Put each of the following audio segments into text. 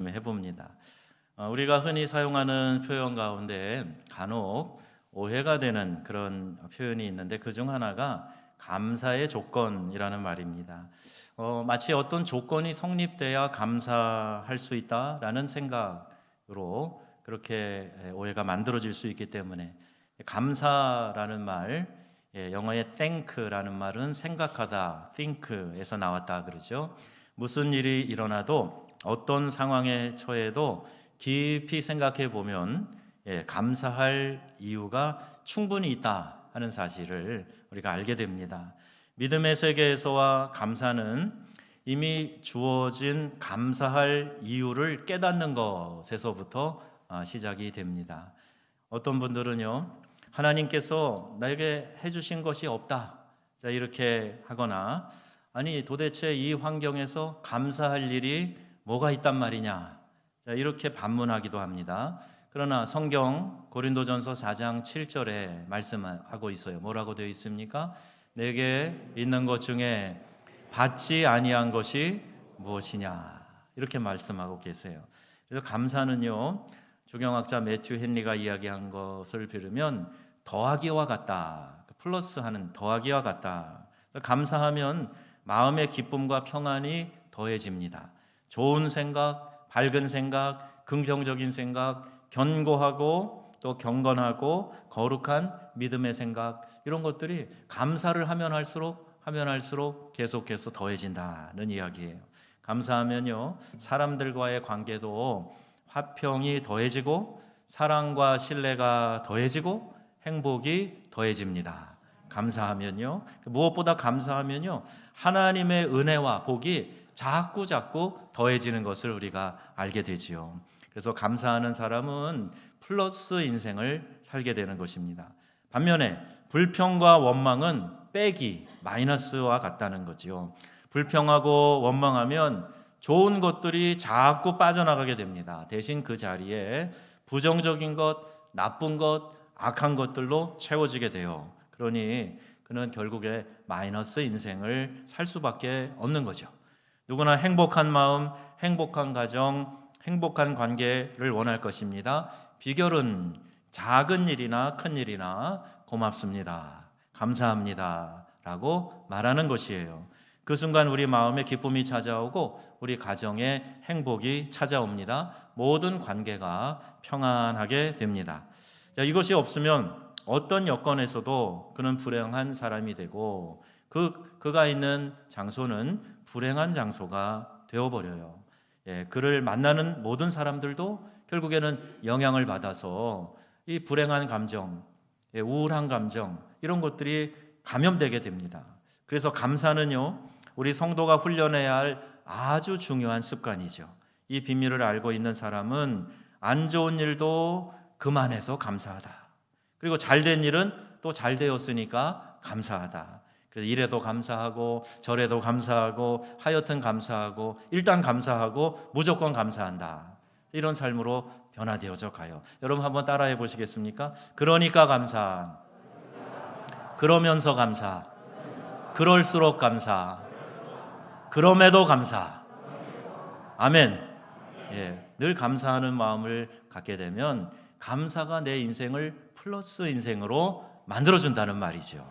해봅니다. 우리가 흔히 사용하는 표현 가운데 간혹 오해가 되는 그런 표현이 있는데 그 중 하나가 감사의 조건이라는 말입니다. 마치 어떤 조건이 성립돼야 감사할 수 있다라는 생각으로 그렇게 오해가 만들어질 수 있기 때문에 감사라는 말, 영어의 thank라는 말은 생각하다, think에서 나왔다 그러죠. 무슨 일이 일어나도 어떤 상황에 처해도 깊이 생각해 보면 감사할 이유가 충분히 있다 하는 사실을 우리가 알게 됩니다. 믿음의 세계에서와 감사는 이미 주어진 감사할 이유를 깨닫는 것에서부터 시작이 됩니다. 어떤 분들은요, 하나님께서 나에게 해주신 것이 없다, 자 이렇게 하거나, 아니 도대체 이 환경에서 감사할 일이 뭐가 있단 말이냐, 자 이렇게 반문하기도 합니다. 그러나 성경 고린도전서 4장 7절에 말씀하고 있어요. 뭐라고 되어 있습니까? 내게 있는 것 중에 받지 아니한 것이 무엇이냐, 이렇게 말씀하고 계세요. 그래서 감사는요, 주경학자 매튜 헨리가 이야기한 것을 들으면 더하기와 같다, 플러스하는 더하기와 같다. 감사하면 마음의 기쁨과 평안이 더해집니다. 좋은 생각, 밝은 생각, 긍정적인 생각, 견고하고 또 경건하고 거룩한 믿음의 생각, 이런 것들이 감사를 하면 할수록 계속해서 더해진다는 이야기예요. 감사하면요, 사람들과의 관계도 화평이 더해지고 사랑과 신뢰가 더해지고 행복이 더해집니다. 감사하면요, 무엇보다 감사하면요, 하나님의 은혜와 복이 자꾸 더해지는 것을 우리가 알게 되지요. 그래서 감사하는 사람은 플러스 인생을 살게 되는 것입니다. 반면에 불평과 원망은 빼기, 마이너스와 같다는 거지요. 불평하고 원망하면 좋은 것들이 자꾸 빠져나가게 됩니다. 대신 그 자리에 부정적인 것, 나쁜 것, 악한 것들로 채워지게 돼요. 그러니 그는 결국에 마이너스 인생을 살 수밖에 없는 거죠. 누구나 행복한 마음, 행복한 가정, 행복한 관계를 원할 것입니다. 비결은 작은 일이나 큰 일이나 고맙습니다, 감사합니다 라고 말하는 것이에요. 그 순간 우리 마음에 기쁨이 찾아오고 우리 가정에 행복이 찾아옵니다. 모든 관계가 평안하게 됩니다. 이것이 없으면 어떤 여건에서도 그는 불행한 사람이 되고 그가 있는 장소는 불행한 장소가 되어버려요. 그를 만나는 모든 사람들도 결국에는 영향을 받아서 이 불행한 감정, 우울한 감정, 이런 것들이 감염되게 됩니다. 그래서 감사는요, 우리 성도가 훈련해야 할 아주 중요한 습관이죠. 이 비밀을 알고 있는 사람은 안 좋은 일도 그만해서 감사하다. 그리고 잘된 일은 또 잘 되었으니까 감사하다. 그래서 이래도 감사하고 저래도 감사하고 하여튼 감사하고 일단 감사하고 무조건 감사한다. 이런 삶으로 변화되어져 가요. 여러분 한번 따라해 보시겠습니까? 그러니까 감사, 그러면서 감사, 그럴수록 감사, 그럼에도 감사. 아멘. 늘 감사하는 마음을 갖게 되면 감사가 내 인생을 플러스 인생으로 만들어준다는 말이죠.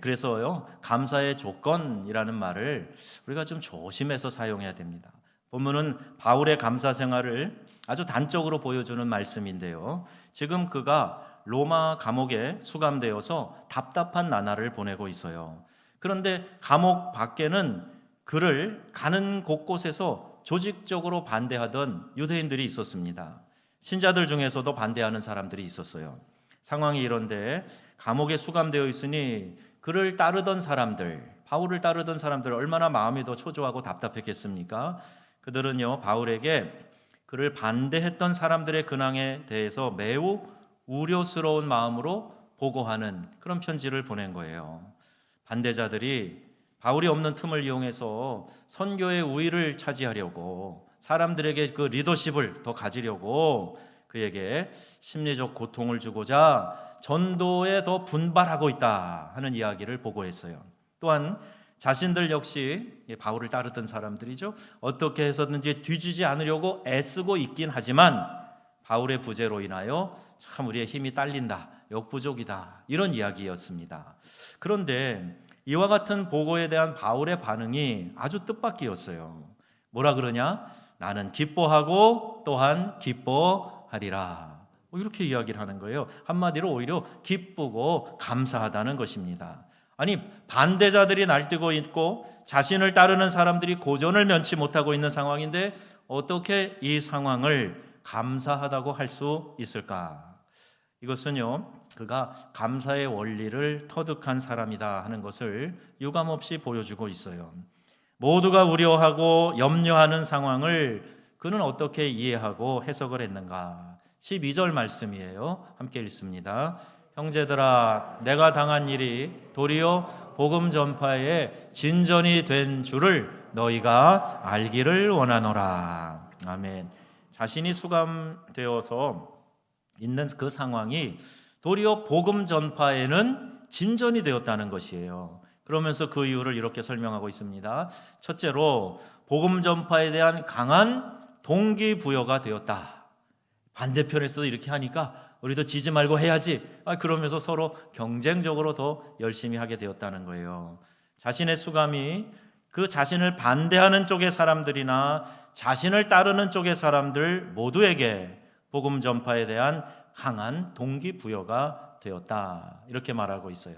그래서요, 감사의 조건이라는 말을 우리가 좀 조심해서 사용해야 됩니다. 본문은 바울의 감사 생활을 아주 단적으로 보여주는 말씀인데요, 지금 그가 로마 감옥에 수감되어서 답답한 나날을 보내고 있어요. 그런데 감옥 밖에는 그를 가는 곳곳에서 조직적으로 반대하던 유대인들이 있었습니다. 신자들 중에서도 반대하는 사람들이 있었어요. 상황이 이런데 감옥에 수감되어 있으니 그를 따르던 사람들, 바울을 따르던 사람들 얼마나 마음이 더 초조하고 답답했겠습니까? 그들은요, 바울에게 그를 반대했던 사람들의 근황에 대해서 매우 우려스러운 마음으로 보고하는 그런 편지를 보낸 거예요. 반대자들이 바울이 없는 틈을 이용해서 선교의 우위를 차지하려고, 사람들에게 그 리더십을 더 가지려고 그에게 심리적 고통을 주고자 전도에 더 분발하고 있다 하는 이야기를 보고했어요. 또한 자신들 역시 바울을 따르던 사람들이죠. 어떻게 해서든지 뒤지지 않으려고 애쓰고 있긴 하지만 바울의 부재로 인하여 참 우리의 힘이 딸린다, 역부족이다, 이런 이야기였습니다. 그런데 이와 같은 보고에 대한 바울의 반응이 아주 뜻밖이었어요. 뭐라 그러냐? 나는 기뻐하고 또한 기뻐하리라, 이렇게 이야기를 하는 거예요. 한마디로 오히려 기쁘고 감사하다는 것입니다. 아니, 반대자들이 날뛰고 있고 자신을 따르는 사람들이 고전을 면치 못하고 있는 상황인데 어떻게 이 상황을 감사하다고 할 수 있을까? 이것은요, 그가 감사의 원리를 터득한 사람이다 하는 것을 유감없이 보여주고 있어요. 모두가 우려하고 염려하는 상황을 그는 어떻게 이해하고 해석을 했는가? 12절 말씀이에요. 함께 읽습니다. 형제들아, 내가 당한 일이 도리어 복음 전파에 진전이 된 줄을 너희가 알기를 원하노라. 아멘. 자신이 수감되어서 있는 그 상황이 도리어 복음 전파에는 진전이 되었다는 것이에요. 그러면서 그 이유를 이렇게 설명하고 있습니다. 첫째로 복음 전파에 대한 강한 동기부여가 되었다. 반대편에서도 이렇게 하니까 우리도 지지 말고 해야지, 그러면서 서로 경쟁적으로 더 열심히 하게 되었다는 거예요. 자신의 수감이 그 자신을 반대하는 쪽의 사람들이나 자신을 따르는 쪽의 사람들 모두에게 복음 전파에 대한 강한 동기부여가 되었다, 이렇게 말하고 있어요.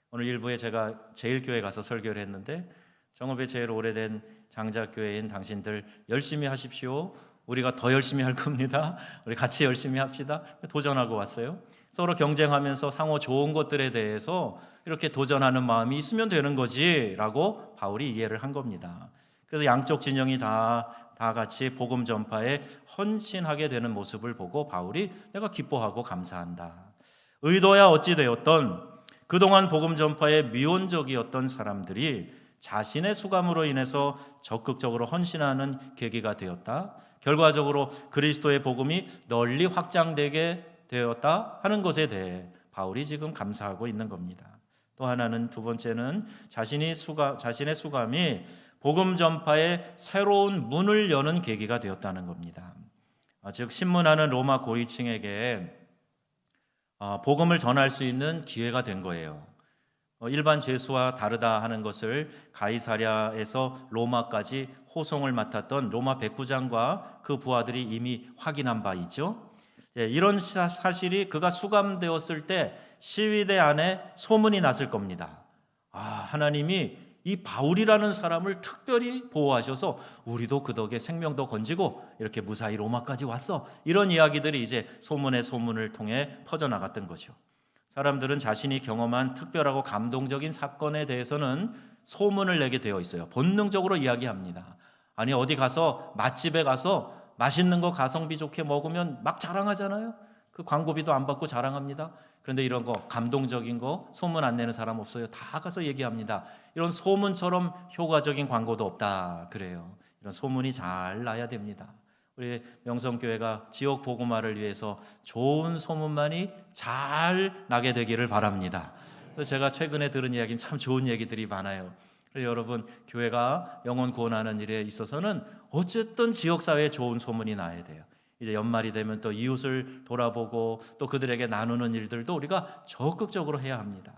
오늘 일부에 제가 제일교회 가서 설교를 했는데 정읍에 제일 오래된 장작교회인 당신들 열심히 하십시오. 우리가 더 열심히 할 겁니다. 우리 같이 열심히 합시다. 도전하고 왔어요. 서로 경쟁하면서 상호 좋은 것들에 대해서 이렇게 도전하는 마음이 있으면 되는 거지라고 바울이 이해를 한 겁니다. 그래서 양쪽 진영이 다 같이 복음 전파에 헌신하게 되는 모습을 보고 바울이 내가 기뻐하고 감사한다. 의도야 어찌 되었던 그동안 복음 전파에 미온적이었던 사람들이 자신의 수감으로 인해서 적극적으로 헌신하는 계기가 되었다. 결과적으로 그리스도의 복음이 널리 확장되게 되었다 하는 것에 대해 바울이 지금 감사하고 있는 겁니다. 또 하나는, 두 번째는 자신의 수감이 복음 전파에 새로운 문을 여는 계기가 되었다는 겁니다. 즉 신문하는 로마 고위층에게 복음을 전할 수 있는 기회가 된 거예요. 일반 죄수와 다르다 하는 것을 가이사랴에서 로마까지 호송을 맡았던 로마 백부장과 그 부하들이 이미 확인한 바 있죠. 이런 사실이 그가 수감되었을 때 시위대 안에 소문이 났을 겁니다. 하나님이 이 바울이라는 사람을 특별히 보호하셔서 우리도 그 덕에 생명도 건지고 이렇게 무사히 로마까지 왔어, 이런 이야기들이 이제 소문의 소문을 통해 퍼져나갔던 거죠. 사람들은 자신이 경험한 특별하고 감동적인 사건에 대해서는 소문을 내게 되어 있어요. 본능적으로 이야기합니다. 아니, 어디 가서 맛집에 가서 맛있는 거 가성비 좋게 먹으면 막 자랑하잖아요. 그 광고비도 안 받고 자랑합니다. 그런데 이런 거 감동적인 거 소문 안 내는 사람 없어요. 다 가서 얘기합니다. 이런 소문처럼 효과적인 광고도 없다 그래요. 이런 소문이 잘 나야 됩니다. 우리 명성교회가 지역 복음화를 위해서 좋은 소문만이 잘 나게 되기를 바랍니다. 제가 최근에 들은 이야기는 참 좋은 얘기들이 많아요. 그래서 여러분, 교회가 영혼 구원하는 일에 있어서는 어쨌든 지역사회에 좋은 소문이 나야 돼요. 이제 연말이 되면 또 이웃을 돌아보고 또 그들에게 나누는 일들도 우리가 적극적으로 해야 합니다.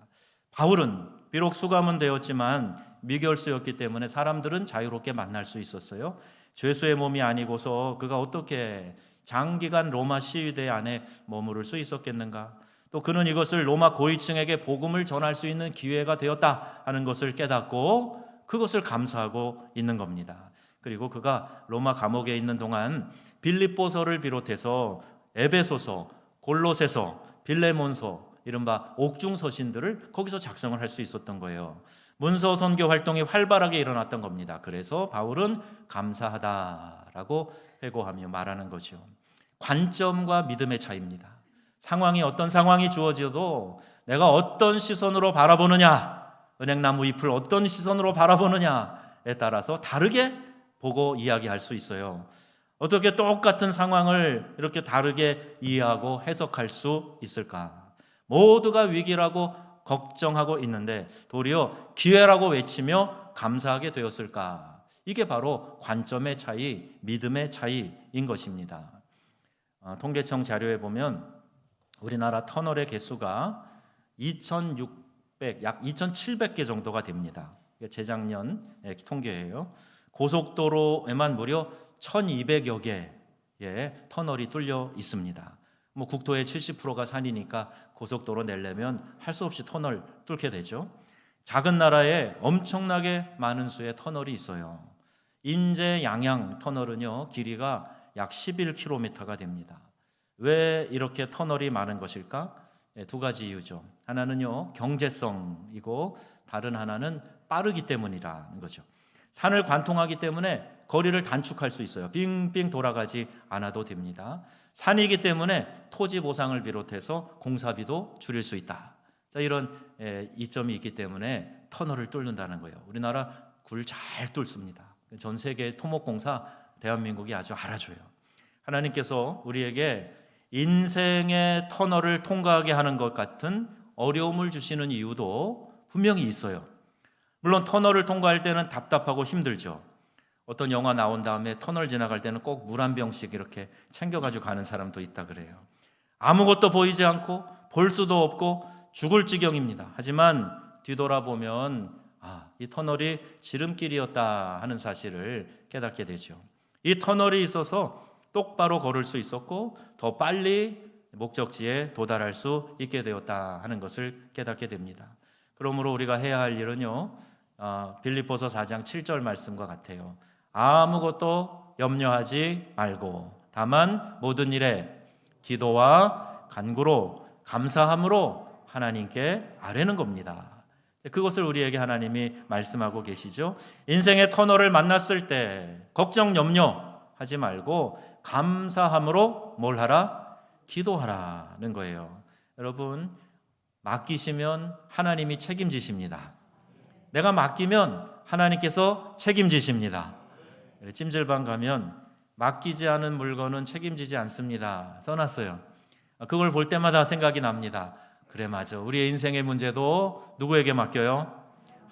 바울은 비록 수감은 되었지만 미결수였기 때문에 사람들은 자유롭게 만날 수 있었어요. 죄수의 몸이 아니고서 그가 어떻게 장기간 로마 시위대 안에 머무를 수 있었겠는가? 또 그는 이것을 로마 고위층에게 복음을 전할 수 있는 기회가 되었다 하는 것을 깨닫고 그것을 감사하고 있는 겁니다. 그리고 그가 로마 감옥에 있는 동안 빌립보서를 비롯해서 에베소서, 골로새서, 빌레몬서, 이른바 옥중서신들을 거기서 작성을 할 수 있었던 거예요. 문서 선교 활동이 활발하게 일어났던 겁니다. 그래서 바울은 감사하다라고 회고하며 말하는 거죠. 관점과 믿음의 차이입니다. 상황이 어떤 상황이 주어져도 내가 어떤 시선으로 바라보느냐, 은행나무 잎을 어떤 시선으로 바라보느냐에 따라서 다르게 보고 이야기할 수 있어요. 어떻게 똑같은 상황을 이렇게 다르게 이해하고 해석할 수 있을까? 모두가 위기라고 걱정하고 있는데 도리어 기회라고 외치며 감사하게 되었을까? 이게 바로 관점의 차이, 믿음의 차이인 것입니다. 통계청 자료에 보면 우리나라 터널의 개수가 2,600, 약 2,700개 정도가 됩니다. 재작년 통계예요. 고속도로에만 무려 1,200여 개의 터널이 뚫려 있습니다. 국토의 70%가 산이니까 고속도로 내려면 할 수 없이 터널 뚫게 되죠. 작은 나라에 엄청나게 많은 수의 터널이 있어요. 인제 양양 터널은요, 길이가 약 11km가 됩니다. 왜 이렇게 터널이 많은 것일까? 두 가지 이유죠. 하나는요, 경제성이고 다른 하나는 빠르기 때문이라는 거죠. 산을 관통하기 때문에 거리를 단축할 수 있어요. 빙빙 돌아가지 않아도 됩니다. 산이기 때문에 토지 보상을 비롯해서 공사비도 줄일 수 있다. 자, 이런 이점이 있기 때문에 터널을 뚫는다는 거예요. 우리나라 굴 잘 뚫습니다. 전 세계 토목공사 대한민국이 아주 알아줘요. 하나님께서 우리에게 인생의 터널을 통과하게 하는 것 같은 어려움을 주시는 이유도 분명히 있어요. 물론 터널을 통과할 때는 답답하고 힘들죠. 어떤 영화 나온 다음에 터널 지나갈 때는 꼭 물 한 병씩 이렇게 챙겨가지고 가는 사람도 있다 그래요. 아무것도 보이지 않고 볼 수도 없고 죽을 지경입니다. 하지만 뒤돌아보면 이 터널이 지름길이었다 하는 사실을 깨닫게 되죠. 이 터널이 있어서 똑바로 걸을 수 있었고 더 빨리 목적지에 도달할 수 있게 되었다 하는 것을 깨닫게 됩니다. 그러므로 우리가 해야 할 일은요, 빌립보서 4장 7절 말씀과 같아요. 아무것도 염려하지 말고 다만 모든 일에 기도와 간구로 감사함으로 하나님께 아뢰는 겁니다. 그것을 우리에게 하나님이 말씀하고 계시죠. 인생의 터널을 만났을 때 걱정 염려하지 말고 감사함으로 뭘 하라? 기도하라는 거예요. 여러분, 맡기시면 하나님이 책임지십니다. 내가 맡기면 하나님께서 책임지십니다. 찜질방 가면 맡기지 않은 물건은 책임지지 않습니다 써놨어요. 그걸 볼 때마다 생각이 납니다. 그래, 맞아. 우리의 인생의 문제도 누구에게 맡겨요?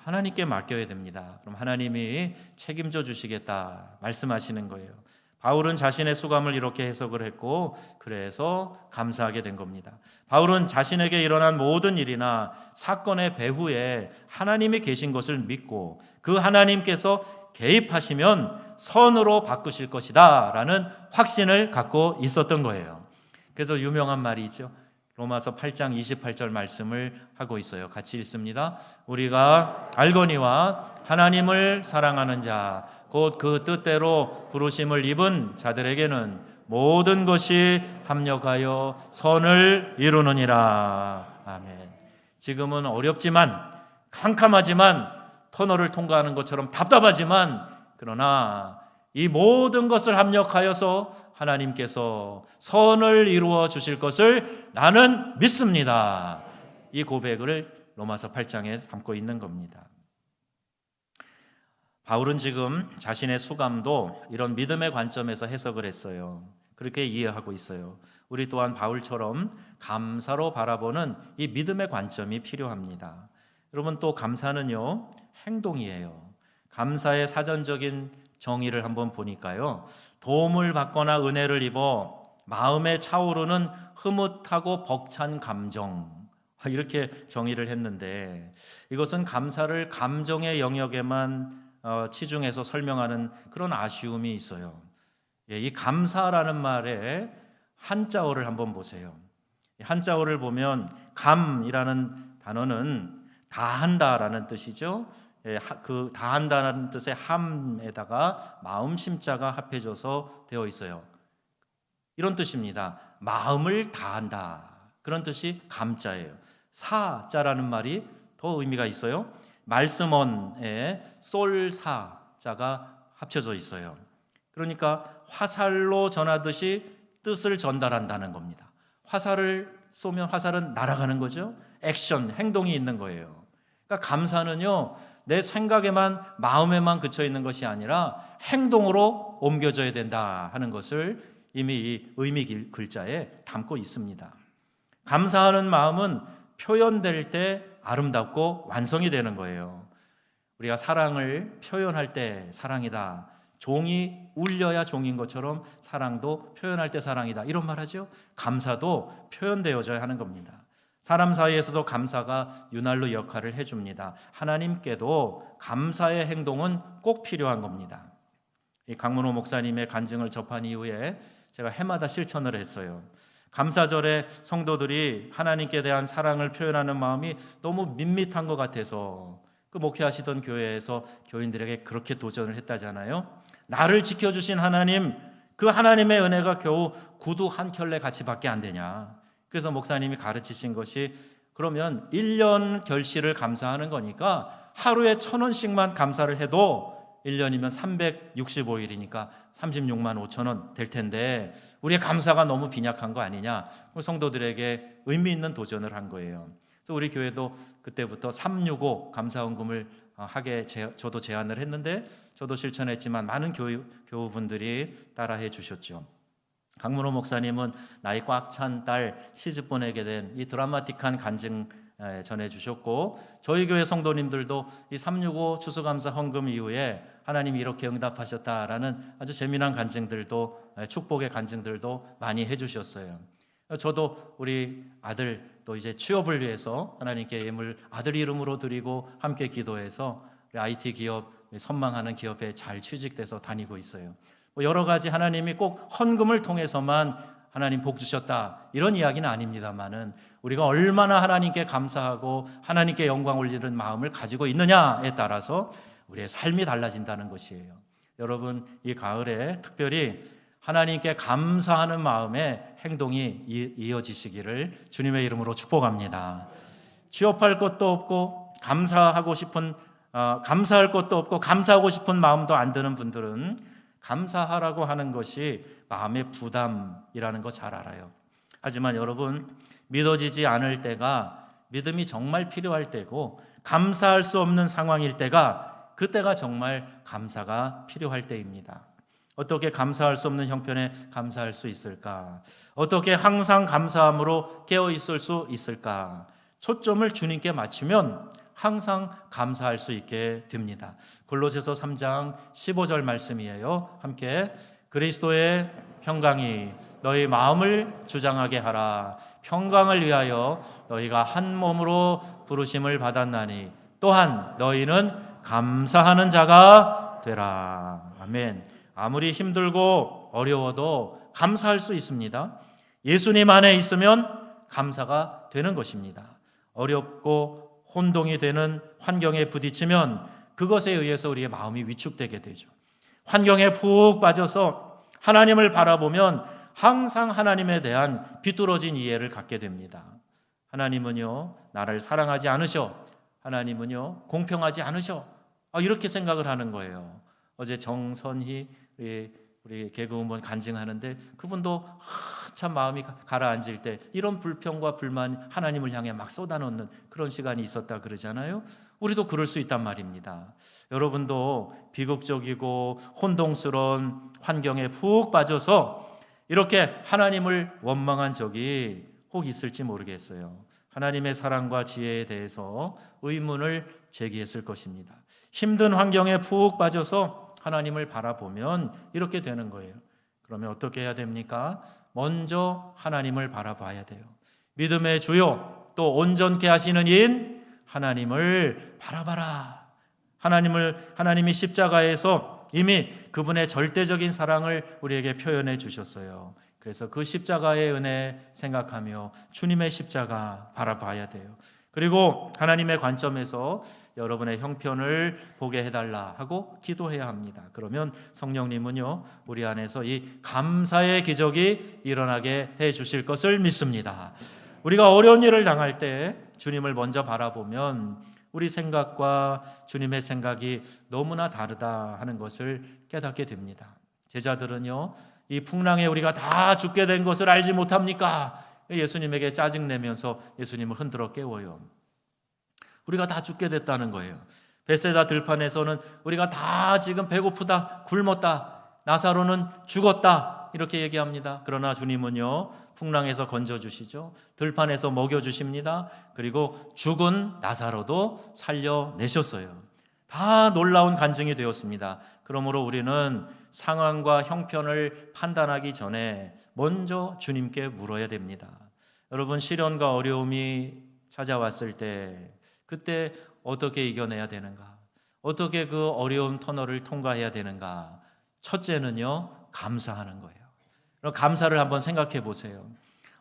하나님께 맡겨야 됩니다. 그럼 하나님이 책임져 주시겠다 말씀하시는 거예요. 바울은 자신의 수감을 이렇게 해석을 했고 그래서 감사하게 된 겁니다. 바울은 자신에게 일어난 모든 일이나 사건의 배후에 하나님이 계신 것을 믿고 그 하나님께서 개입하시면 선으로 바꾸실 것이다 라는 확신을 갖고 있었던 거예요. 그래서 유명한 말이죠. 로마서 8장 28절 말씀을 하고 있어요. 같이 읽습니다. 우리가 알거니와 하나님을 사랑하는 자 곧 그 뜻대로 부르심을 입은 자들에게는 모든 것이 합력하여 선을 이루느니라. 아멘. 지금은 어렵지만 캄캄하지만 터널을 통과하는 것처럼 답답하지만 그러나 이 모든 것을 합력하여서 하나님께서 선을 이루어 주실 것을 나는 믿습니다. 이 고백을 로마서 8장에 담고 있는 겁니다. 바울은 지금 자신의 수감도 이런 믿음의 관점에서 해석을 했어요. 그렇게 이해하고 있어요. 우리 또한 바울처럼 감사로 바라보는 이 믿음의 관점이 필요합니다. 여러분, 또 감사는요, 행동이에요. 감사의 사전적인 정의를 한번 보니까요, 도움을 받거나 은혜를 입어 마음에 차오르는 흐뭇하고 벅찬 감정, 이렇게 정의를 했는데 이것은 감사를 감정의 영역에만 치중해서 설명하는 그런 아쉬움이 있어요. 이 감사라는 말에 한자어를 한번 보세요. 한자어를 보면 감이라는 단어는 다한다라는 뜻이죠. 그 다한다는 뜻의 함에다가 마음 심자가 합해져서 되어 있어요. 이런 뜻입니다. 마음을 다한다. 그런 뜻이 감자예요. 사자라는 말이 더 의미가 있어요. 말씀원에 솔사자가 합쳐져 있어요. 그러니까 화살로 전하듯이 뜻을 전달한다는 겁니다. 화살을 쏘면 화살은 날아가는 거죠. 액션, 행동이 있는 거예요. 그러니까 감사는요, 내 생각에만 마음에만 그쳐 있는 것이 아니라 행동으로 옮겨져야 된다 하는 것을 이미 이 의미 글자에 담고 있습니다. 감사하는 마음은 표현될 때 아름답고 완성이 되는 거예요. 우리가 사랑을 표현할 때 사랑이다. 종이 울려야 종인 것처럼 사랑도 표현할 때 사랑이다. 이런 말 하죠. 감사도 표현되어져야 하는 겁니다. 사람 사이에서도 감사가 윤활유 역할을 해줍니다. 하나님께도 감사의 행동은 꼭 필요한 겁니다. 이 강문호 목사님의 간증을 접한 이후에 제가 해마다 실천을 했어요. 감사절에 성도들이 하나님께 대한 사랑을 표현하는 마음이 너무 밋밋한 것 같아서 그 목회하시던 교회에서 교인들에게 그렇게 도전을 했다잖아요. 나를 지켜주신 하나님, 그 하나님의 은혜가 겨우 구두 한 켤레 가치밖에 안 되냐. 그래서 목사님이 가르치신 것이 그러면 1년 결실을 감사하는 거니까 하루에 1,000원씩만 감사를 해도 1년이면 365일이니까 36만 5천 원 될 텐데 우리의 감사가 너무 빈약한 거 아니냐. 성도들에게 의미 있는 도전을 한 거예요. 그래서 우리 교회도 그때부터 365 감사헌금을 하게 저도 제안을 했는데 저도 실천했지만 많은 교우분들이 따라해 주셨죠. 강문호 목사님은 나이 꽉 찬 딸 시집 보내게 된 이 드라마틱한 간증 전해주셨고 저희 교회 성도님들도 이 365 추수감사 헌금 이후에 하나님이 이렇게 응답하셨다라는 아주 재미난 간증들도 축복의 간증들도 많이 해주셨어요. 저도 우리 아들 또 이제 취업을 위해서 하나님께 예물 아들 이름으로 드리고 함께 기도해서 IT 기업 선망하는 기업에 잘 취직돼서 다니고 있어요. 여러 가지 하나님이 꼭 헌금을 통해서만 하나님 복 주셨다 이런 이야기는 아닙니다만은 우리가 얼마나 하나님께 감사하고 하나님께 영광 올리는 마음을 가지고 있느냐에 따라서 우리의 삶이 달라진다는 것이에요. 여러분 이 가을에 특별히 하나님께 감사하는 마음의 행동이 이어지시기를 주님의 이름으로 축복합니다. 취업할 것도 없고 감사할 것도 없고 감사하고 싶은 마음도 안 드는 분들은 감사하라고 하는 것이 마음의 부담이라는 거 잘 알아요. 하지만 여러분 믿어지지 않을 때가 믿음이 정말 필요할 때고 감사할 수 없는 상황일 때가 그때가 정말 감사가 필요할 때입니다. 어떻게 감사할 수 없는 형편에 감사할 수 있을까? 어떻게 항상 감사함으로 깨어 있을 수 있을까? 초점을 주님께 맞추면 항상 감사할 수 있게 됩니다. 골로새서 3장 15절 말씀이에요. 함께 그리스도의 평강이 너희 마음을 주장하게 하라. 평강을 위하여 너희가 한 몸으로 부르심을 받았나니 또한 너희는 감사하는 자가 되라. 아멘. 아무리 힘들고 어려워도 감사할 수 있습니다. 예수님 안에 있으면 감사가 되는 것입니다. 어렵고 혼동이 되는 환경에 부딪히면 그것에 의해서 우리의 마음이 위축되게 되죠. 환경에 푹 빠져서 하나님을 바라보면 항상 하나님에 대한 비뚤어진 이해를 갖게 됩니다. 하나님은요, 나를 사랑하지 않으셔. 하나님은요, 공평하지 않으셔. 이렇게 생각을 하는 거예요. 어제 정선희 우리 개그우먼 간증하는데 그분도 한참 마음이 가라앉을 때 이런 불평과 불만 하나님을 향해 막 쏟아놓는 그런 시간이 있었다 그러잖아요. 우리도 그럴 수 있단 말입니다. 여러분도 비극적이고 혼동스러운 환경에 푹 빠져서 이렇게 하나님을 원망한 적이 혹 있을지 모르겠어요. 하나님의 사랑과 지혜에 대해서 의문을 제기했을 것입니다. 힘든 환경에 푹 빠져서 하나님을 바라보면 이렇게 되는 거예요. 그러면 어떻게 해야 됩니까? 먼저 하나님을 바라봐야 돼요. 믿음의 주요 또 온전케 하시는 이인 하나님을 바라봐라. 하나님이 십자가에서 이미 그분의 절대적인 사랑을 우리에게 표현해 주셨어요. 그래서 그 십자가의 은혜 생각하며 주님의 십자가 바라봐야 돼요. 그리고 하나님의 관점에서 여러분의 형편을 보게 해달라 하고 기도해야 합니다. 그러면 성령님은요, 우리 안에서 이 감사의 기적이 일어나게 해 주실 것을 믿습니다. 우리가 어려운 일을 당할 때 주님을 먼저 바라보면 우리 생각과 주님의 생각이 너무나 다르다 하는 것을 깨닫게 됩니다. 제자들은요, 이 풍랑에 우리가 다 죽게 된 것을 알지 못합니까? 예수님에게 짜증내면서 예수님을 흔들어 깨워요. 우리가 다 죽게 됐다는 거예요. 베세다 들판에서는 우리가 다 지금 배고프다, 굶었다, 나사로는 죽었다 이렇게 얘기합니다. 그러나 주님은요, 풍랑에서 건져주시죠. 들판에서 먹여주십니다. 그리고 죽은 나사로도 살려내셨어요. 다 놀라운 간증이 되었습니다. 그러므로 우리는 상황과 형편을 판단하기 전에 먼저 주님께 물어야 됩니다. 여러분, 시련과 어려움이 찾아왔을 때 그때 어떻게 이겨내야 되는가? 어떻게 그 어려운 터널을 통과해야 되는가? 첫째는요, 감사하는 거예요. 그럼 감사를 한번 생각해 보세요.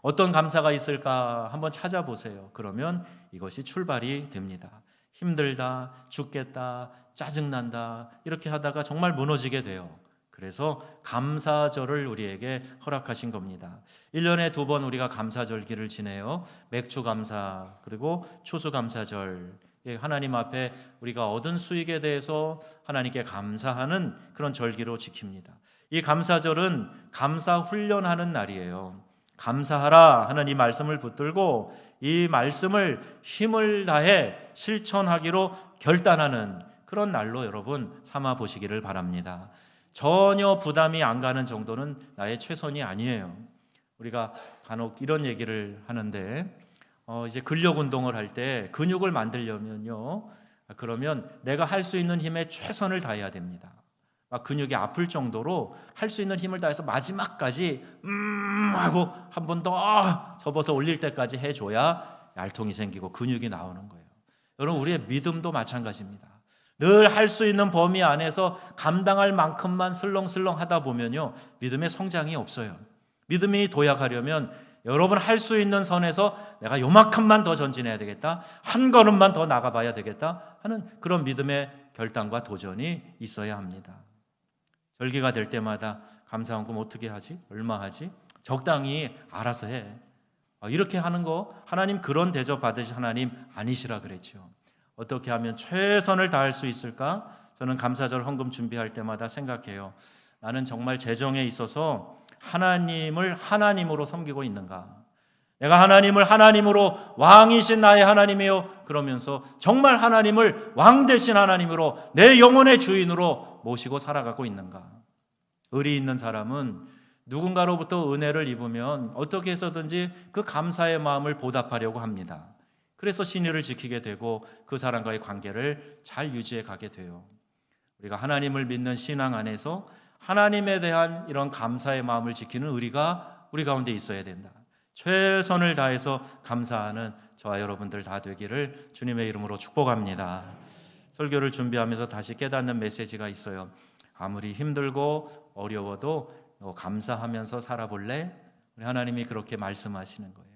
어떤 감사가 있을까 한번 찾아보세요. 그러면 이것이 출발이 됩니다. 힘들다, 죽겠다, 짜증난다 이렇게 하다가 정말 무너지게 돼요. 그래서 감사절을 우리에게 허락하신 겁니다. 1년에 2번 우리가 감사절기를 지내요. 맥주감사 그리고 추수감사절. 하나님 앞에 우리가 얻은 수익에 대해서 하나님께 감사하는 그런 절기로 지킵니다. 이 감사절은 감사 훈련하는 날이에요. 감사하라 하는 이 말씀을 붙들고 이 말씀을 힘을 다해 실천하기로 결단하는 그런 날로 여러분 삼아 보시기를 바랍니다. 전혀 부담이 안 가는 정도는 나의 최선이 아니에요. 우리가 간혹 이런 얘기를 하는데 이제 근력 운동을 할 때 근육을 만들려면요, 그러면 내가 할 수 있는 힘에 최선을 다해야 됩니다. 근육이 아플 정도로 할 수 있는 힘을 다해서 마지막까지 하고 한 번 더 접어서 올릴 때까지 해줘야 얄통이 생기고 근육이 나오는 거예요. 여러분, 우리의 믿음도 마찬가지입니다. 늘 할 수 있는 범위 안에서 감당할 만큼만 슬렁슬렁 하다 보면요, 믿음의 성장이 없어요. 믿음이 도약하려면 여러분 할 수 있는 선에서 내가 요만큼만 더 전진해야 되겠다, 한 걸음만 더 나가봐야 되겠다 하는 그런 믿음의 결단과 도전이 있어야 합니다. 절기가 될 때마다 감사원금 어떻게 하지? 얼마 하지? 적당히 알아서 해. 이렇게 하는 거 하나님 그런 대접 받으신 하나님 아니시라 그랬죠. 어떻게 하면 최선을 다할 수 있을까? 저는 감사절 헌금 준비할 때마다 생각해요. 나는 정말 재정에 있어서 하나님을 하나님으로 섬기고 있는가? 내가 하나님을 하나님으로 왕이신 나의 하나님이요 그러면서 정말 하나님을 왕 대신 하나님으로 내 영혼의 주인으로 모시고 살아가고 있는가? 의리 있는 사람은 누군가로부터 은혜를 입으면 어떻게 해서든지 그 감사의 마음을 보답하려고 합니다. 그래서 신의를 지키게 되고 그 사람과의 관계를 잘 유지해 가게 돼요. 우리가 하나님을 믿는 신앙 안에서 하나님에 대한 이런 감사의 마음을 지키는 의리가 우리 가운데 있어야 된다. 최선을 다해서 감사하는 저와 여러분들 다 되기를 주님의 이름으로 축복합니다. 설교를 준비하면서 다시 깨닫는 메시지가 있어요. 아무리 힘들고 어려워도 너 감사하면서 살아볼래? 우리 하나님이 그렇게 말씀하시는 거예요.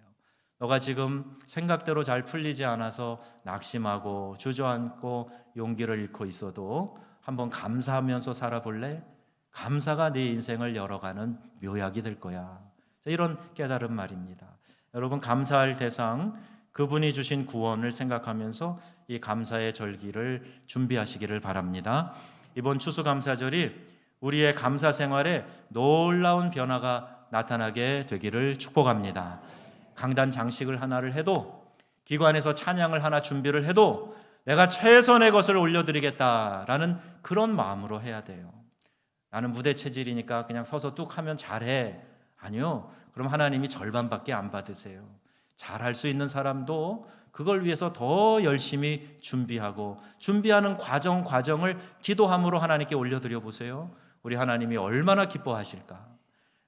너가 지금 생각대로 잘 풀리지 않아서 낙심하고 주저앉고 용기를 잃고 있어도 한번 감사하면서 살아볼래? 감사가 네 인생을 열어가는 묘약이 될 거야. 이런 깨달은 말입니다. 여러분, 감사할 대상, 그분이 주신 구원을 생각하면서 이 감사의 절기를 준비하시기를 바랍니다. 이번 추수감사절이 우리의 감사 생활에 놀라운 변화가 나타나게 되기를 축복합니다. 강단 장식을 하나를 해도, 기관에서 찬양을 하나 준비를 해도 내가 최선의 것을 올려드리겠다라는 그런 마음으로 해야 돼요. 나는 무대 체질이니까 그냥 서서 뚝 하면 잘해. 아니요. 그럼 하나님이 절반밖에 안 받으세요. 잘할 수 있는 사람도 그걸 위해서 더 열심히 준비하고 준비하는 과정을 기도함으로 하나님께 올려드려 보세요. 우리 하나님이 얼마나 기뻐하실까.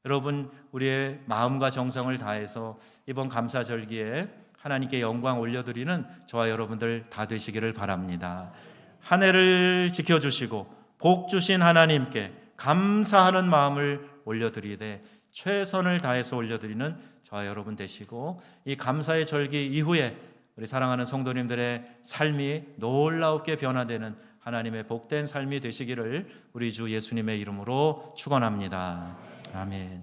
여러분, 우리의 마음과 정성을 다해서 이번 감사절기에 하나님께 영광 올려드리는 저와 여러분들 다 되시기를 바랍니다. 한 해를 지켜주시고 복 주신 하나님께 감사하는 마음을 올려드리되 최선을 다해서 올려드리는 저와 여러분 되시고, 이 감사의 절기 이후에 우리 사랑하는 성도님들의 삶이 놀랍게 변화되는 하나님의 복된 삶이 되시기를 우리 주 예수님의 이름으로 축원합니다. 아멘.